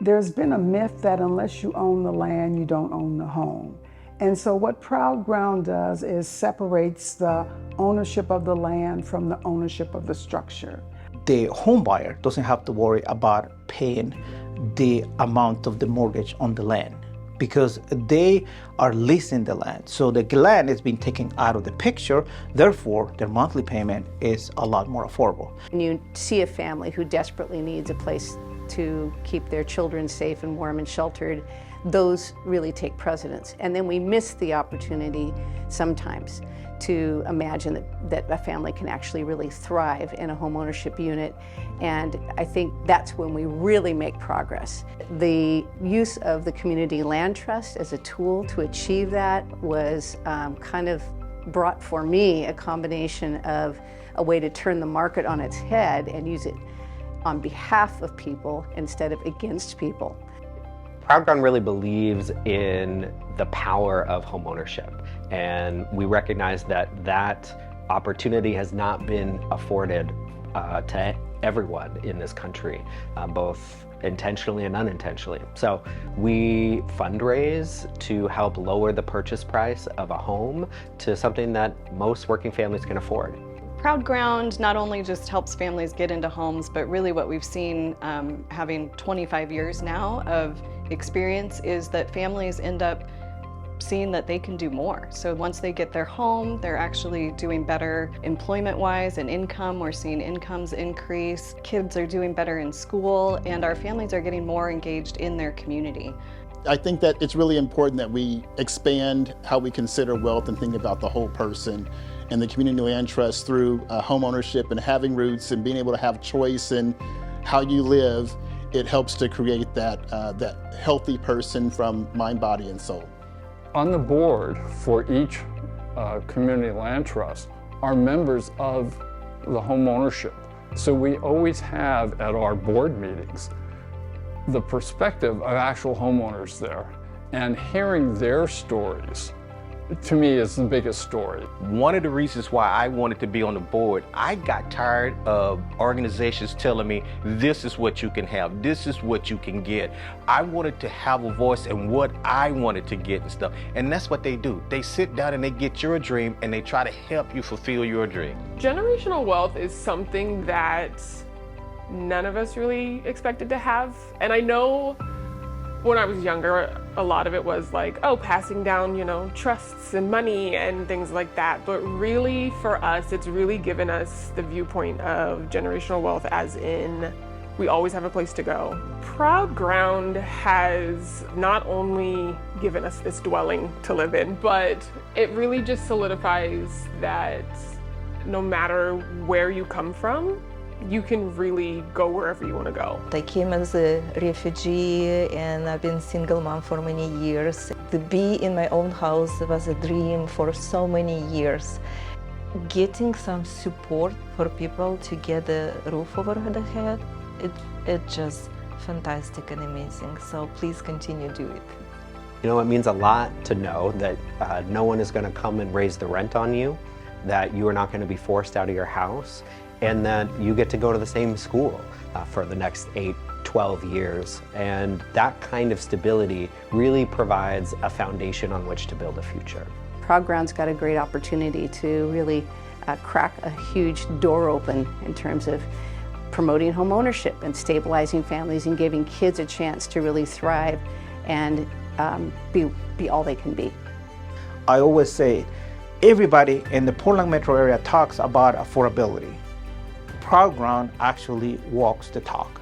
There's been a myth that unless you own the land, you don't own the home. And so what Proud Ground does is separates the ownership of the land from the ownership of the structure. The home buyer doesn't have to worry about paying the amount of the mortgage on the land because they are leasing the land. So the land is being taken out of the picture, therefore their monthly payment is a lot more affordable. And you see a family who desperately needs a place to keep their children safe and warm and sheltered, those really take precedence. And then we miss the opportunity sometimes to imagine that a family can actually really thrive in a homeownership unit. And I think that's when we really make progress. The use of the community land trust as a tool to achieve that was kind of brought for me a combination of a way to turn the market on its head and use it on behalf of people instead of against people. Proud Ground really believes in the power of homeownership, and we recognize that that opportunity has not been afforded to everyone in this country, both intentionally and unintentionally. So we fundraise to help lower the purchase price of a home to something that most working families can afford. Proud Ground not only just helps families get into homes, but really what we've seen having 25 years now of experience is that families end up seeing that they can do more. So once they get their home, they're actually doing better employment-wise and income. We're seeing incomes increase. Kids are doing better in school, and our families are getting more engaged in their community. I think that it's really important that we expand how we consider wealth and think about the whole person. And the community land trust through home ownership and having roots and being able to have choice in how you live, it helps to create that healthy person from mind, body, and soul. On the board for each community land trust are members of the home ownership. So we always have at our board meetings the perspective of actual homeowners there, and hearing their stories to me is the biggest story. One of the reasons why I wanted to be on the board, I got tired of organizations telling me this is what you can have, this is what you can get. I wanted to have a voice in what I wanted to get and stuff. And that's what they do. They sit down and they get your dream and they try to help you fulfill your dream. Generational wealth is something that none of us really expected to have. And I know when I was younger, a lot of it was like, oh, passing down, trusts and money and things like that. But really, for us, it's really given us the viewpoint of generational wealth as in, we always have a place to go. Proud Ground has not only given us this dwelling to live in, but it really just solidifies that no matter where you come from, you can really go wherever you want to go. I came as a refugee and I've been single mom for many years. To be in my own house was a dream for so many years. Getting some support for people to get a roof over their head, it's just fantastic and amazing. So please continue to do it. It means a lot to know that no one is going to come and raise the rent on you, that you are not going to be forced out of your house, and that you get to go to the same school for the next 8, 12 years. And that kind of stability really provides a foundation on which to build a future. Proud Ground's got a great opportunity to really crack a huge door open in terms of promoting home ownership and stabilizing families and giving kids a chance to really thrive and be all they can be. I always say, everybody in the Portland metro area talks about affordability. Proud Ground actually walks the talk.